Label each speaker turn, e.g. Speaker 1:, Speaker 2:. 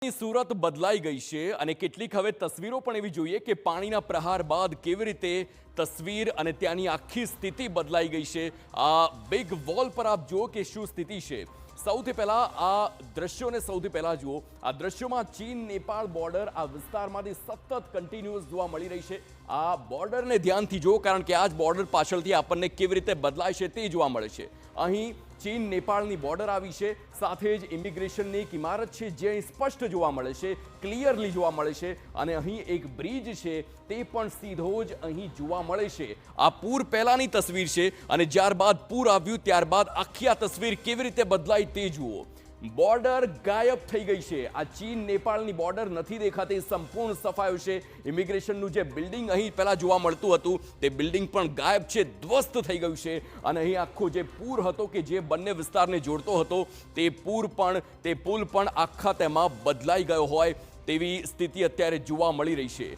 Speaker 1: હાલની સુરત બદલાઈ ગઈ છે અને કેટલીક હવે તસવીરો પણ એવી જોઈએ કે પાણીના પ્રહાર બાદ કેવી રીતે તસવીર અને ત્યાંની આખી સ્થિતિ બદલાઈ ગઈ છે। આ બિગ વોલ પર આપ જુઓ કે શું સ્થિતિ છે। સૌથી પહેલા આ દ્રશ્યોને સૌથી પહેલા જુઓ। આ દ્રશ્યોમાં ચીન નેપાળ બોર્ડર આ વિસ્તારમાંથી સતત કન્ટિન્યુઅસ જોવા મળી રહી છે। આ બોર્ડરને ધ્યાનથી જુઓ કારણ કે આ જ બોર્ડર પાછળથી આપણને કેવી રીતે બદલાય છે તે જોવા મળે છે। અહીં ચીન નેપાળની બોર્ડર આવી છે, સાથે જ ઇમિગ્રેશનની એક ઇમારત છે જે અહીં સ્પષ્ટ જોવા મળે છે, ક્લિયરલી જોવા મળે છે અને અહીં એક બ્રિજ છે તે પણ સીધો જ અહીં જોવા મળે છે। આ પૂર પહેલાની તસવીર છે અને ત્યારબાદ પૂર આવ્યું ત્યારબાદ આખી આ તસવીર કેવી રીતે બદલાઈ તે જુઓ। બોર્ડર ગાયબ થઈ ગઈ છે। આ ચીન નેપાળની બોર્ડર નથી દેખાતી, સંપૂર્ણ સફાયું છે। ઇમિગ્રેશનનું જે બિલ્ડિંગ અહીં પહેલા જોવા મળતું હતું તે બિલ્ડિંગ પણ ગાયબ છે, ધ્વસ્ત થઈ ગયું છે અને અહીં આખો જે પૂર હતો કે જે બંને વિસ્તારને જોડતો હતો તે પુલ પણ આખા તેમાં બદલાઈ ગયો હોય તેવી સ્થિતિ અત્યારે જોવા મળી રહી છે।